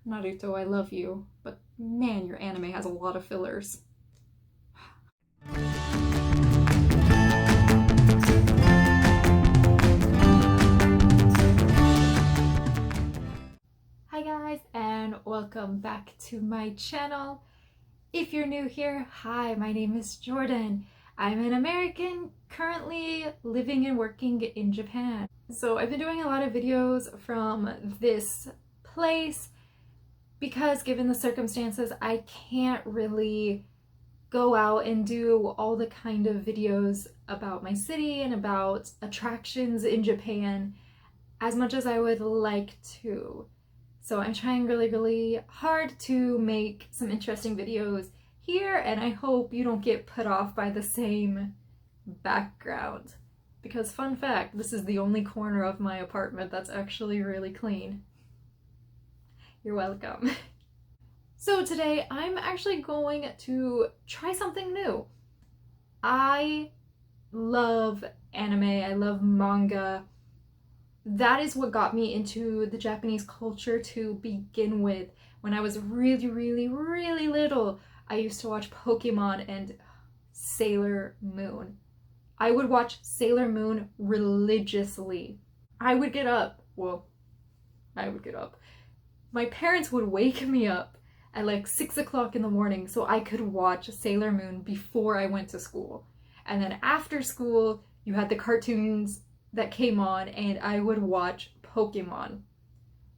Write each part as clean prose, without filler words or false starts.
Naruto, I love you, but man, your anime has a lot of fillers. Hi guys, and welcome back to my channel. If you're new here, hi, my name is Jordan. I'm an American currently living and working in Japan. So I've been doing a lot of videos from this place because given the circumstances, I can't really go out and do all the kind of videos about my city and about attractions in Japan as much as I would like to. So I'm trying really hard to make some interesting videos here, and I hope you don't get put off by the same background. Because fun fact, this is the only corner of my apartment that's actually really clean. You're welcome. So today I'm actually going to try something new. I love anime, I love manga. That is what got me into the Japanese culture to begin with. When I was really little, I used to watch Pokemon and Sailor Moon. I would watch Sailor Moon religiously. I would get up. My parents would wake me up at like 6 o'clock in the morning so I could watch Sailor Moon before I went to school. And then after school, you had the cartoons that came on and I would watch Pokemon.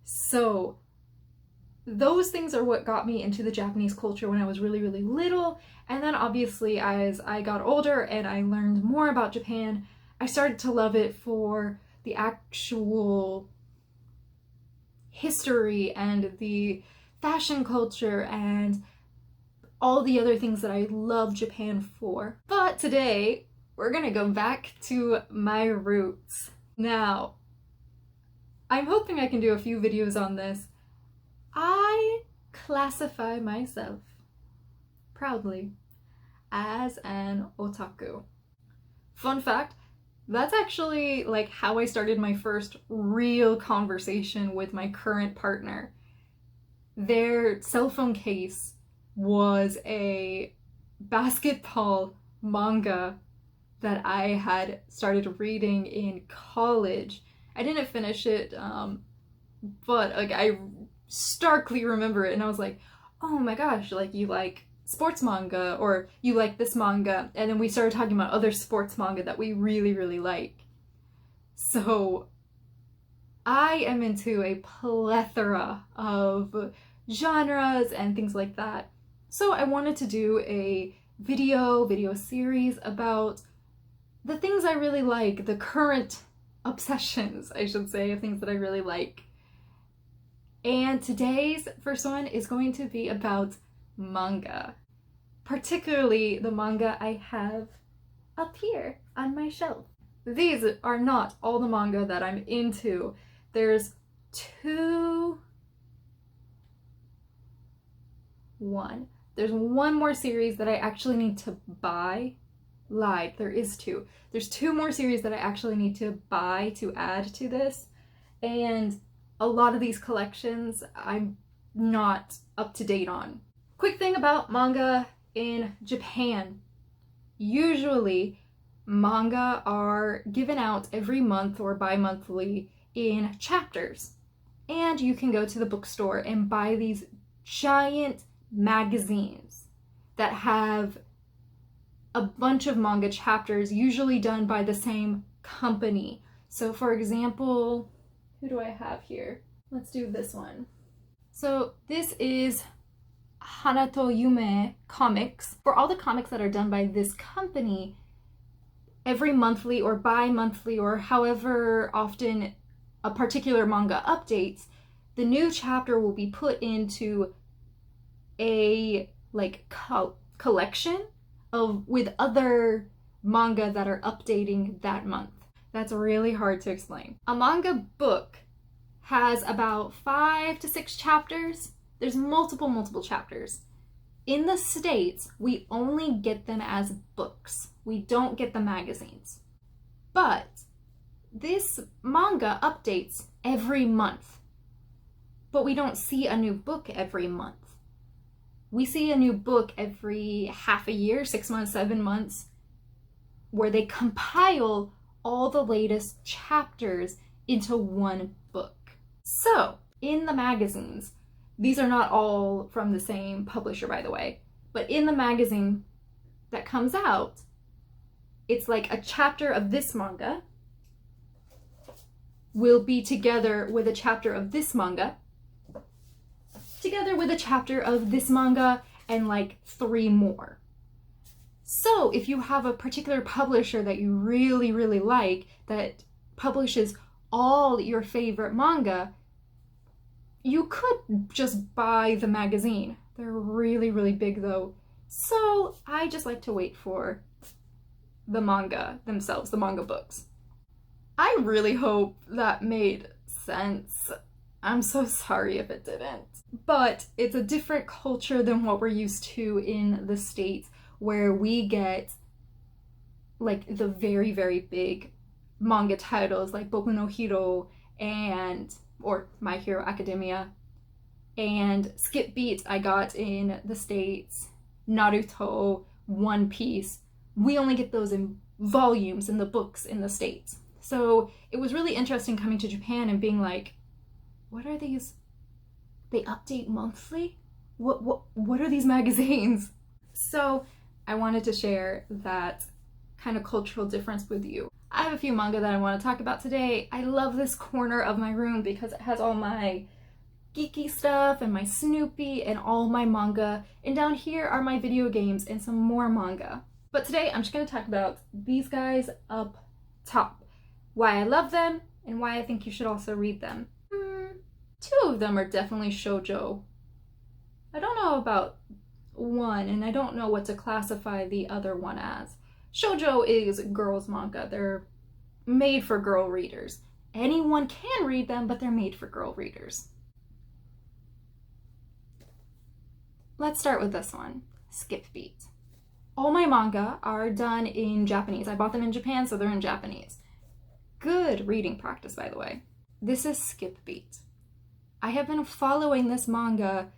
So those things are what got me into the Japanese culture when I was really little. And then obviously as I got older and I learned more about Japan, I started to love it for the actual history and the fashion culture and all the other things that I love Japan for. But today, we're gonna go back to my roots. Now, I'm hoping I can do a few videos on this. I classify myself proudly as an otaku. Fun fact, that's actually like how I started my first real conversation with my current partner. Their cell phone case was a basketball manga that I had started reading in college. I didn't finish it, but like I starkly remember it and I was like, oh my gosh, like you like sports manga or you like this manga. And then we started talking about other sports manga that we really like. So I am into a plethora of genres and things like that. So I wanted to do a video series about the things I really like, the current obsessions, I should say, of things that I really like. And today's first one is going to be about manga, particularly the manga I have up here on my shelf. These are not all the manga that I'm into. There's There's one more series that I actually need to buy. Lied, there is two. There's two more series that I actually need to buy to add to this. And a lot of these collections I'm not up to date on. Quick thing about manga in Japan. Usually manga are given out every month or bi-monthly in chapters. And you can go to the bookstore and buy these giant magazines that have a bunch of manga chapters, usually done by the same company. So for example, who do I have here? Let's do this one. So this is Hanato Yume Comics. For all the comics that are done by this company, every monthly or bi-monthly or however often a particular manga updates, the new chapter will be put into a like collection with other manga that are updating that month. That's really hard to explain. A manga book has about 5 to 6 chapters. There's multiple chapters. In the States, we only get them as books. We don't get the magazines. But this manga updates every month. but we don't see a new book every month. We see a new book every half a year, 6 months, 7 months, where they compile all the latest chapters into one book. So, in the magazines, these are not all from the same publisher, by the way, but in the magazine that comes out, it's like a chapter of this manga will be together with a chapter of this manga, together with a chapter of this manga, and like 3 more. So if you have a particular publisher that you really, really like that publishes all your favorite manga, you could just buy the magazine. They're really, really big though. So I just like to wait for the manga themselves, the manga books. I really hope that made sense. I'm so sorry if it didn't. But it's a different culture than what we're used to in the States, where we get like the very, very big manga titles like Boku no Hero or My Hero Academia, and Skip Beat I got in the States, Naruto, One Piece. We only get those in volumes in the books in the States. So it was really interesting coming to Japan and being like, what are these? They update monthly? What are these magazines? So I wanted to share that kind of cultural difference with you. I have a few manga that I want to talk about today. I love this corner of my room because it has all my geeky stuff and my Snoopy and all my manga. And down here are my video games and some more manga. But today I'm just going to talk about these guys up top. Why I love them and why I think you should also read them. 2 of them are definitely shoujo. I don't know about one, and I don't know what to classify the other one as. Shoujo is girls manga. They're made for girl readers. Anyone can read them, but they're made for girl readers. Let's start with this one, Skip Beat. All my manga are done in Japanese. I bought them in Japan, so they're in Japanese. Good reading practice, by the way. This is Skip Beat. I have been following this manga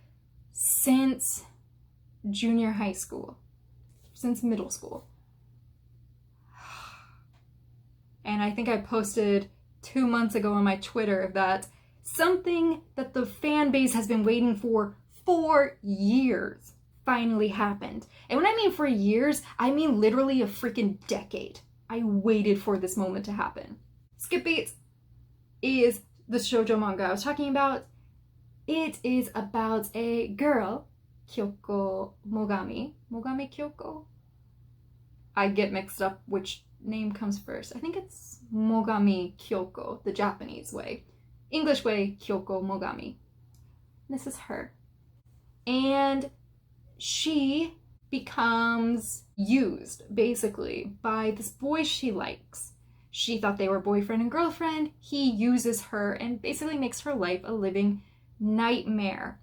since junior high school, since middle school. And I think I posted 2 months ago on my Twitter that something that the fan base has been waiting for 4 years finally happened. And when I mean for years, I mean literally a freaking decade. I waited for this moment to happen. Skip Beat is the shoujo manga I was talking about. It is about a girl, Kyoko Mogami. Mogami Kyoko? I get mixed up which name comes first. I think it's Mogami Kyoko, the Japanese way. English way, Kyoko Mogami. This is her. And she becomes used, basically, by this boy she likes. She thought they were boyfriend and girlfriend. He uses her and basically makes her life a living nightmare.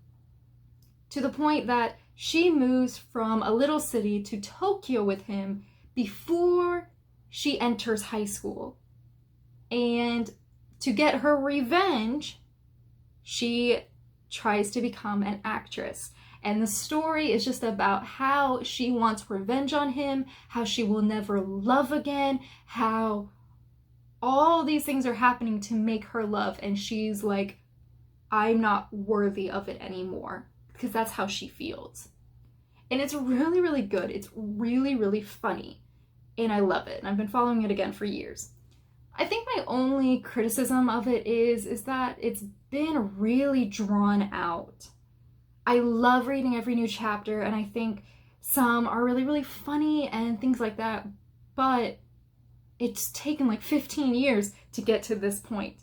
To the point that she moves from a little city to Tokyo with him before she enters high school. And to get her revenge, she tries to become an actress. And the story is just about how she wants revenge on him, how she will never love again, how all these things are happening to make her love. And she's like, I'm not worthy of it anymore, because that's how she feels. And it's really, really good. It's really, really funny. And I love it. And I've been following it again for years. I think my only criticism of it is that it's been really drawn out. I love reading every new chapter, and I think some are really, really funny and things like that, but it's taken like 15 years to get to this point.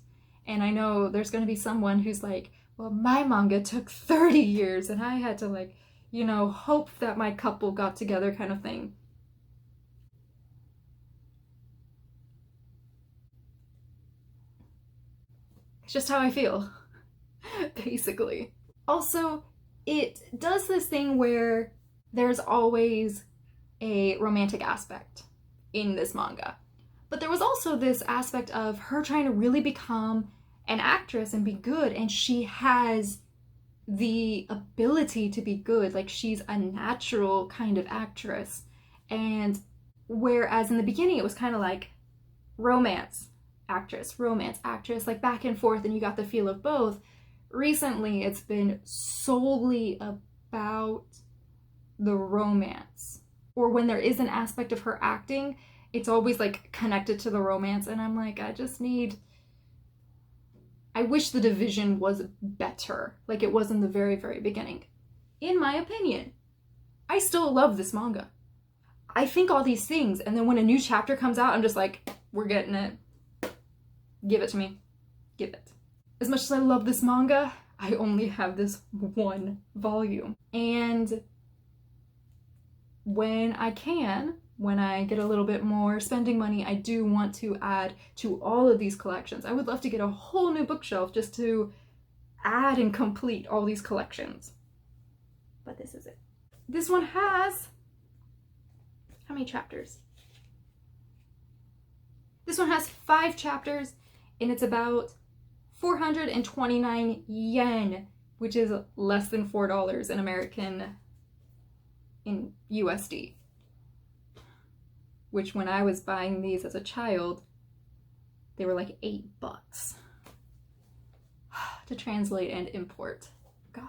And I know there's going to be someone who's like, well, my manga took 30 years and I had to like, hope that my couple got together kind of thing. It's just how I feel, basically. Also, it does this thing where there's always a romantic aspect in this manga. But there was also this aspect of her trying to really become an actress and be good, and she has the ability to be good. Like, she's a natural kind of actress. And whereas in the beginning it was kind of like romance actress, like back and forth, and you got the feel of both. Recently it's been solely about the romance. Or when there is an aspect of her acting, it's always like connected to the romance, and I'm like, I wish the division was better, like it was in the very, very beginning. In my opinion, I still love this manga. I think all these things, and then when a new chapter comes out, I'm just like, we're getting it. Give it to me. Give it. As much as I love this manga, I only have this one volume. And when I get a little bit more spending money, I do want to add to all of these collections. I would love to get a whole new bookshelf just to add and complete all these collections. But this is it. This one has, how many chapters? This one has 5 chapters, and it's about 429 yen, which is less than $4 in USD. Which when I was buying these as a child, they were like $8 to translate and import. God.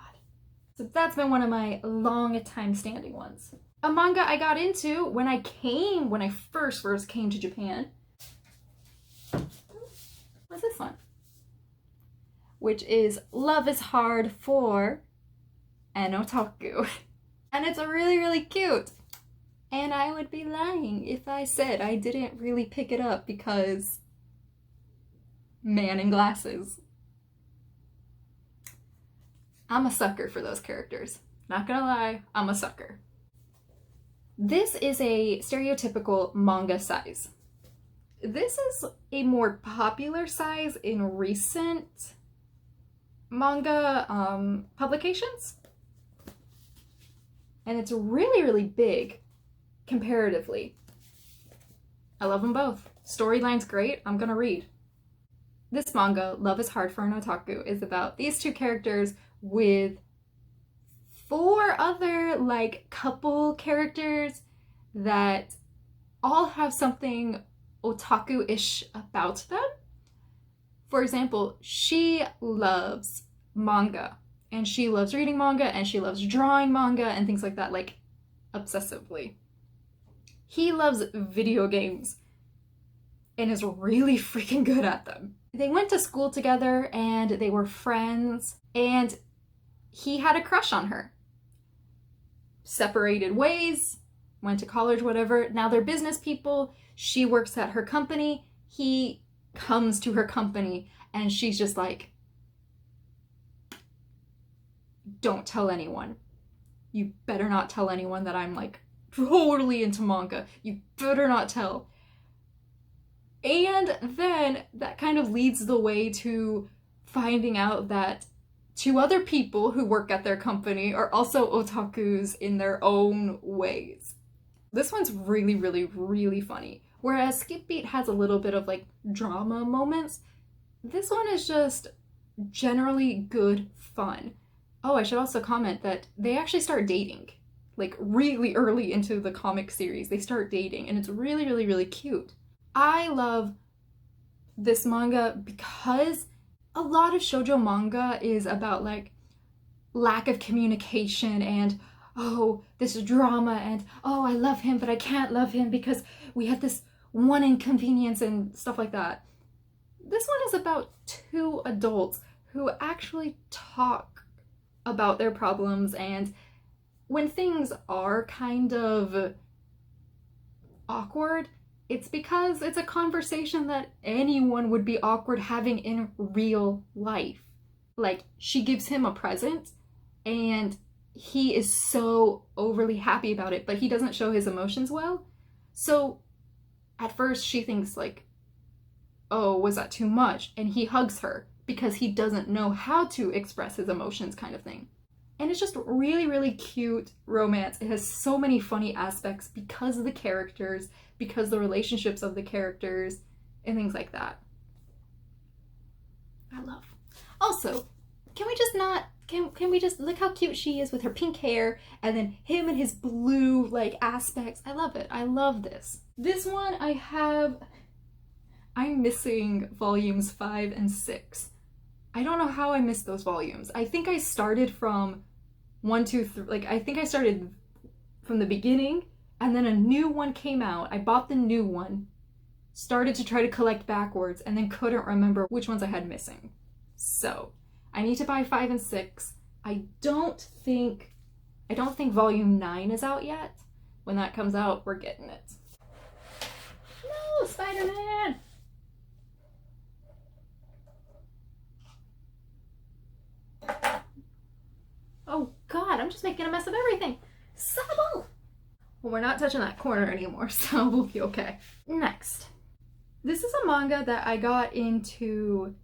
So that's been one of my long time standing ones. A manga I got into when I first came to Japan was this one, which is Love is Hard for an Otaku. And it's really, really cute. And I would be lying if I said I didn't really pick it up because man in glasses. I'm a sucker for those characters. Not gonna lie, I'm a sucker. This is a stereotypical manga size. This is a more popular size in recent manga publications. And it's really, really big comparatively. I love them both. Storyline's great. I'm gonna read. This manga, Love is Hard for an Otaku, is about these 2 characters with 4 other like couple characters that all have something otaku-ish about them. For example, she loves manga, and she loves reading manga, and she loves drawing manga and things like that, like obsessively. He loves video games and is really freaking good at them. They went to school together and they were friends, and he had a crush on her. Separated ways, went to college, whatever. Now they're business people. She works at her company. He comes to her company and she's just like, don't tell anyone. You better not tell anyone that I'm like totally into manga. You better not tell. And then that kind of leads the way to finding out that 2 other people who work at their company are also otakus in their own ways. This one's really, really, really funny. Whereas Skip Beat has a little bit of like drama moments, this one is just generally good fun. Oh, I should also comment that they actually start dating. Like really early into the comic series, they start dating, and it's really, really, really cute. I love this manga because a lot of shoujo manga is about like lack of communication and oh, this drama and oh, I love him but I can't love him because we had this one inconvenience and stuff like that. This one is about 2 adults who actually talk about their problems, and when things are kind of awkward, it's because it's a conversation that anyone would be awkward having in real life. Like, she gives him a present and he is so overly happy about it, but he doesn't show his emotions well. So at first she thinks like, oh, was that too much? And he hugs her because he doesn't know how to express his emotions, kind of thing. And it's just really, really cute romance. It has so many funny aspects because of the characters, because the relationships of the characters, and things like that. I love. Also, can we just not Can we just look how cute she is with her pink hair and then him and his blue like aspects. I love it. I love this. This one I'm missing volumes 5 and 6. I don't know how I missed those volumes. I think I started from 1, 2, 3, like I think I started from the beginning and then a new one came out. I bought the new one, started to try to collect backwards and then couldn't remember which ones I had missing. So I need to buy 5 and 6. I don't think volume 9 is out yet. When that comes out, we're getting it. No, Spider-Man! Oh God, I'm just making a mess of everything. Sabo! Well, we're not touching that corner anymore, so we'll be okay. Next. This is a manga that I got into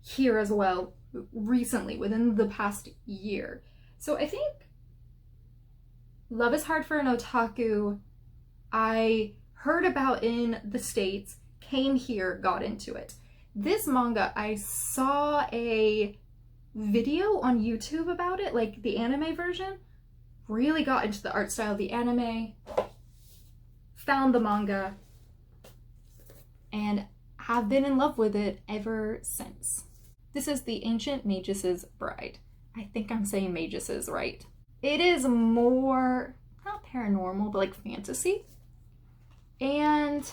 here as well recently, within the past year. So I think Love is Hard for an Otaku, I heard about in the States, came here, got into it. This manga, I saw a video on YouTube about it, like the anime version, really got into the art style of the anime, found the manga, and have been in love with it ever since. This is the Ancient Nietzsche's Bride. I think I'm saying Magus' right. It is more, not paranormal, but like fantasy. And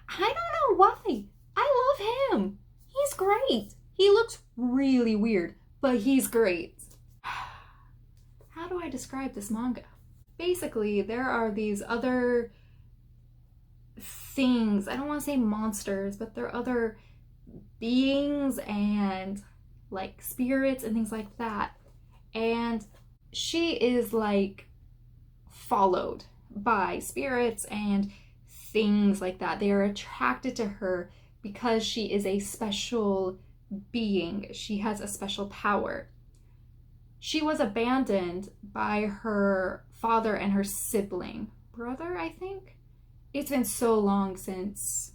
I don't know why. I love him. He's great. He looks really weird, but he's great. How do I describe this manga? Basically, there are these other things. I don't want to say monsters, but there are other beings and like spirits and things like that. And she is like followed by spirits and things like that. They are attracted to her because she is a special being. She has a special power. She was abandoned by her father and her sibling. Brother, I think? It's been so long since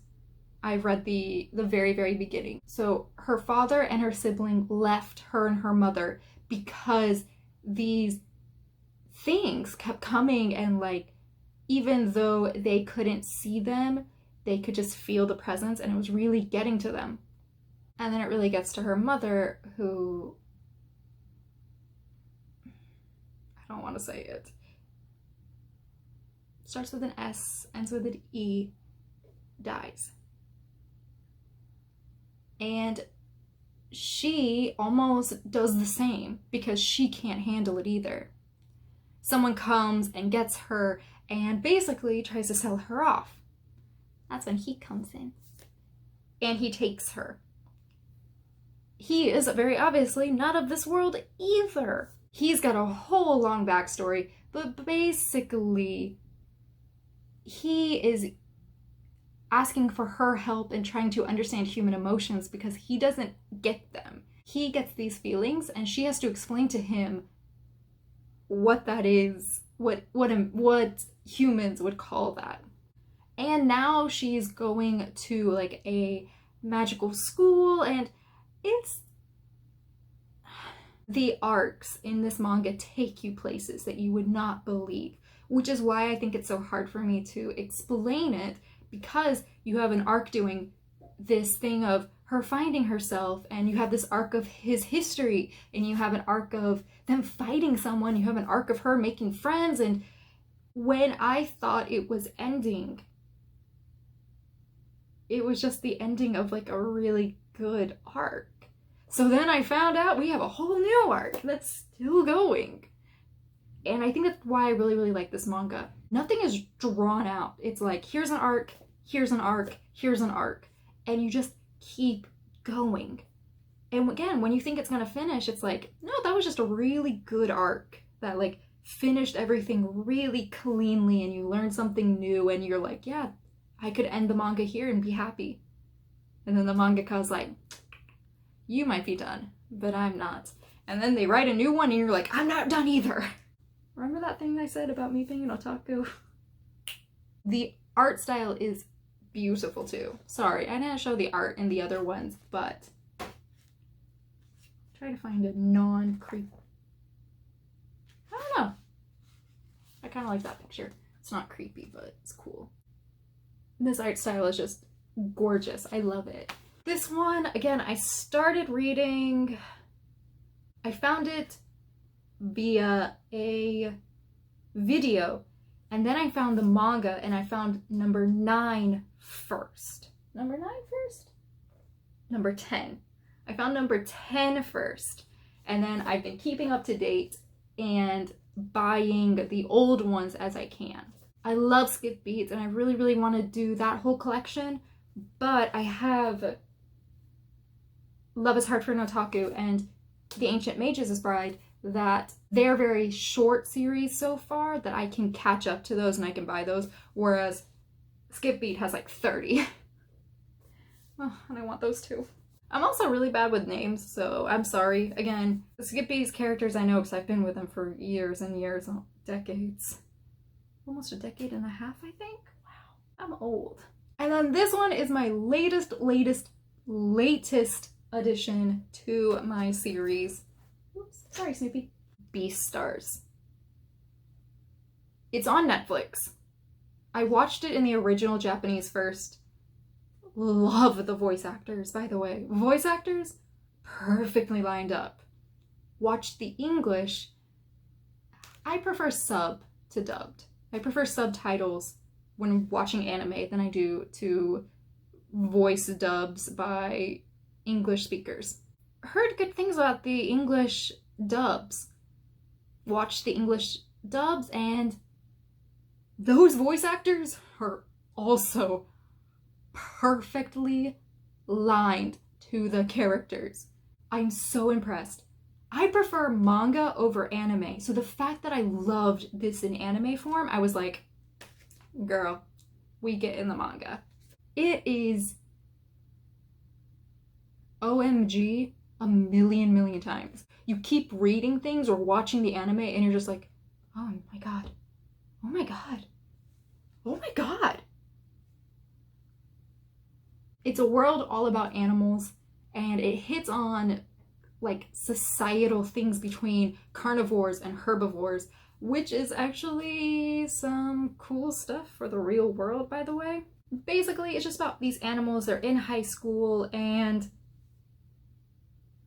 I've read the very, very beginning. So her father and her sibling left her and her mother because these things kept coming, and like, even though they couldn't see them, they could just feel the presence, and it was really getting to them. And then it really gets to her mother, who, I don't want to say it. Starts with an S, ends with an E, dies. And she almost does the same because she can't handle it either. Someone comes and gets her and basically tries to sell her off. That's when he comes in. And he takes her. He is very obviously not of this world either. He's got a whole long backstory, but basically he is asking for her help and trying to understand human emotions because he doesn't get them. He gets these feelings and she has to explain to him what that is, what humans would call that. And now she's going to like a magical school, and it's, the arcs in this manga take you places that you would not believe, which is why I think it's so hard for me to explain it, because you have an arc doing this thing of her finding herself, and you have this arc of his history, and you have an arc of them fighting someone, you have an arc of her making friends. And when I thought it was ending, it was just the ending of like a really good arc. So then I found out we have a whole new arc that's still going. And I think that's why I really, really like this manga. Nothing is drawn out. It's like, here's an arc, here's an arc, here's an arc. And you just keep going. And again, when you think it's gonna finish, it's like, no, that was just a really good arc that like finished everything really cleanly, and you learned something new, and you're like, yeah, I could end the manga here and be happy. And then the mangaka's like, you might be done, but I'm not. And then they write a new one and you're like, I'm not done either. Remember that thing I said about me being an otaku? The art style is beautiful too. Sorry, I didn't show the art in the other ones, but Try to find a non-creepy. I don't know. I kind of like that picture. It's not creepy, but it's cool. This art style is just gorgeous. I love it. This one, again, I started reading. I found it via a video, and then I found the manga, and I found number 9 first. Number 9 first? Number 10. I found number 10 first, and then I've been keeping up to date and buying the old ones as I can. I love Skip Beats, and I really, really want to do that whole collection, but I have Love is Hard for an Otaku and The Ancient Mages' Bride that they're very short series so far that I can catch up to those and I can buy those, whereas Skip Beat has like 30. Oh, and I want those too. I'm also really bad with names, so I'm sorry. Again, Skip Beat's characters I know because I've been with them for years and years, decades. Almost a decade and a half, I think. Wow, I'm old. And then this one is my latest addition to my series. Oops, sorry, Snoopy. Beastars. It's on Netflix. I watched it in the original Japanese first. Love the voice actors, by the way. Voice actors, perfectly lined up. Watched the English. I prefer sub to dubbed. I prefer subtitles when watching anime than I do to voice dubs by English speakers. Heard good things about the English dubs. Watched the English dubs, and those voice actors are also perfectly lined to the characters. I'm so impressed. I prefer manga over anime, so the fact that I loved this in anime form, I was like, girl, we get in the manga. It is OMG a million times. You keep reading things or watching the anime and you're just like, oh my god, oh my god, oh my god. It's a world all about animals, and it hits on like societal things between carnivores and herbivores, which is actually some cool stuff for the real world, by the way. Basically, it's just about these animals. They're in high school and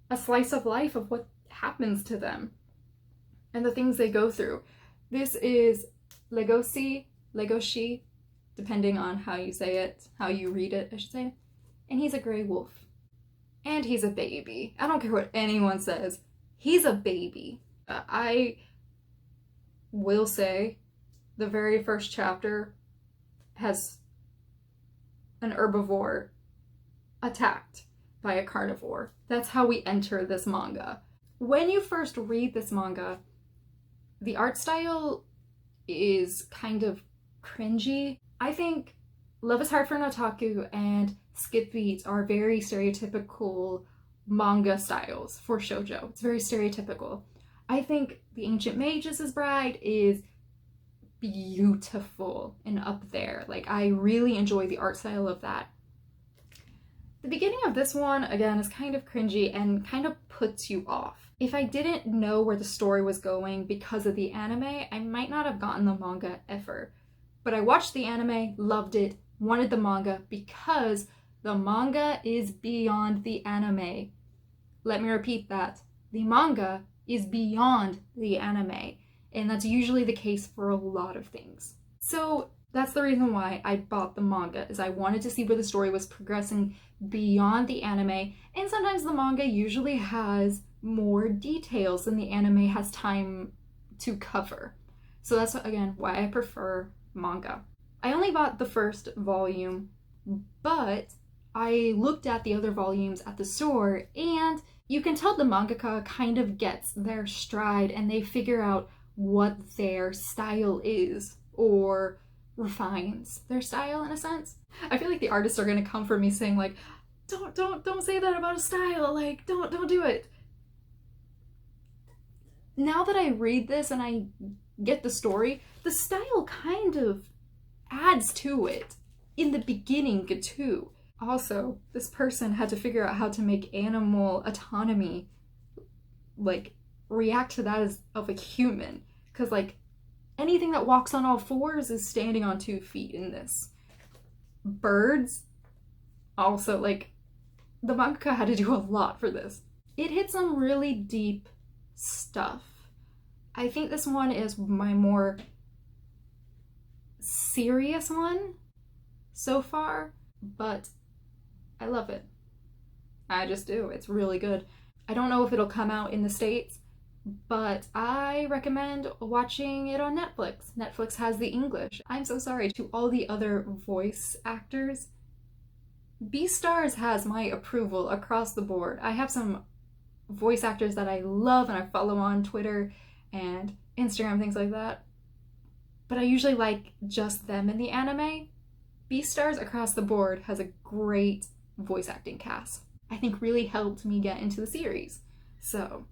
a slice of life of what happens to them and the things they go through. This is Legoshi, depending on how you say it, how you read it, I should say. And he's a gray wolf. And he's a baby. I don't care what anyone says. He's a baby. I will say the very first chapter has an herbivore attacked by a carnivore. That's how we enter this manga. When you first read this manga, the art style is kind of cringy. I think Love is Hard for an Otaku and Skip Beats are very stereotypical manga styles for shoujo. It's very stereotypical. I think The Ancient Mages' Bride is beautiful and up there. Like, I really enjoy the art style of that. The beginning of this one, again, is kind of cringy and kind of puts you off. If I didn't know where the story was going because of the anime, I might not have gotten the manga ever. But I watched the anime, loved it, wanted the manga because the manga is beyond the anime. Let me repeat that. The manga is beyond the anime, and that's usually the case for a lot of things. So that's the reason why I bought the manga, is I wanted to see where the story was progressing beyond the anime, and sometimes the manga usually has more details than the anime has time to cover. So that's, again, why I prefer manga. I only bought the first volume, but I looked at the other volumes at the store, and you can tell the mangaka kind of gets their stride and they figure out what their style is, or refines their style in a sense. I feel like the artists are gonna come for me saying like, don't say that about a style, like don't do it. Now that I read this and I get the story, the style kind of adds to it in the beginning too. Also, this person had to figure out how to make animal autonomy like react to that as of a human, because like anything that walks on all fours is standing on 2 feet in this. Birds also, like, the mangaka had to do a lot for this. It hit some really deep stuff. I think this one is my more serious one so far, but I love it. I just do. It's really good. I don't know if it'll come out in the States, but I recommend watching it on Netflix. Netflix has the English. I'm so sorry to all the other voice actors. Beastars has my approval across the board. I have some voice actors that I love and I follow on Twitter and Instagram, things like that. But I usually like just them in the anime. Beastars across the board has a great voice acting cast. I think really helped me get into the series. So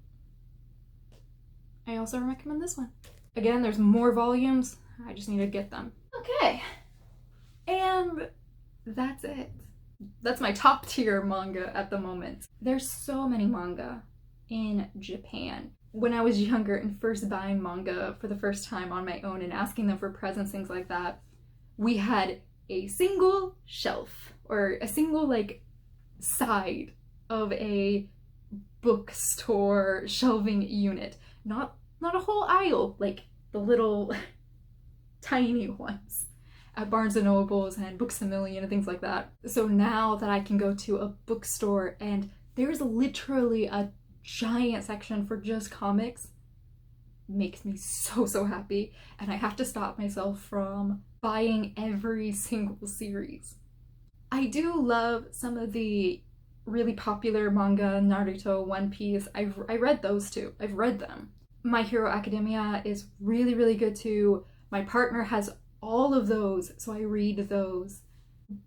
I also recommend this one. Again, there's more volumes. I just need to get them. Okay. And that's it. That's my top tier manga at the moment. There's so many manga in Japan. When I was younger and first buying manga for the first time on my own and asking them for presents, things like that, we had a single shelf or a single like side of a bookstore shelving unit. Not a whole aisle, like the little tiny ones at Barnes & Nobles and Books A Million and things like that. So now that I can go to a bookstore and there's literally a giant section for just comics, makes me so happy, and I have to stop myself from buying every single series. I do love some of the really popular manga, Naruto, One Piece. I read those too. I've read them. My Hero Academia is really good too. My partner has all of those, so I read those.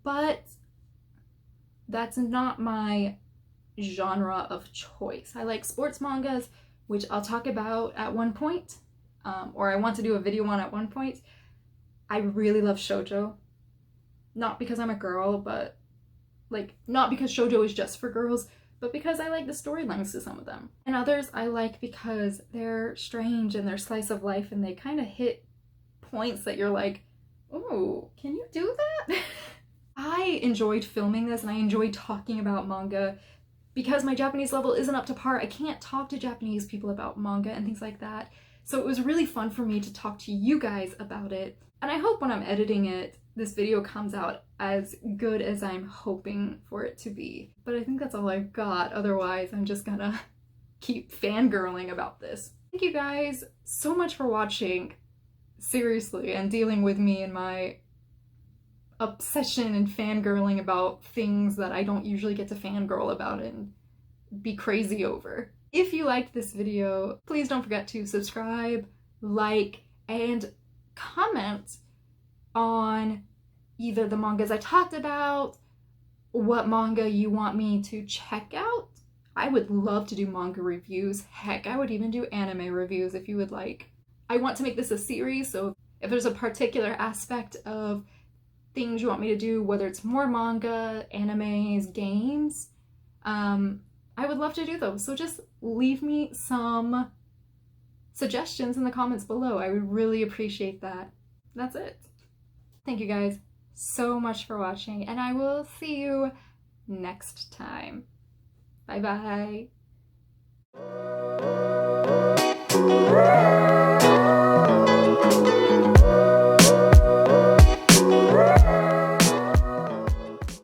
But that's not my genre of choice. I like sports mangas, which I'll talk about at one point, or I want to do a video on at one point. I really love Shoujo. Not because I'm a girl, but like, not because Shoujo is just for girls, but because I like the storylines to some of them. And others I like because they're strange and they're slice of life and they kind of hit points that you're like, oh, can you do that? I enjoyed filming this and I enjoyed talking about manga. Because my Japanese level isn't up to par, I can't talk to Japanese people about manga and things like that. So it was really fun for me to talk to you guys about it. And I hope when I'm editing it, this video comes out as good as I'm hoping for it to be. But I think that's all I've got. Otherwise, I'm just gonna keep fangirling about this. Thank you guys so much for watching, seriously, and dealing with me and my obsession and fangirling about things that I don't usually get to fangirl about and be crazy over. If you liked this video, please don't forget to subscribe, like, and comment on either the mangas I talked about, what manga you want me to check out. I would love to do manga reviews. Heck, I would even do anime reviews if you would like. I want to make this a series, so if there's a particular aspect of things you want me to do, whether it's more manga, animes, games, I would love to do those. So just leave me some suggestions in the comments below. I would really appreciate that. That's it. Thank you guys so much for watching, and I will see you next time. Bye bye.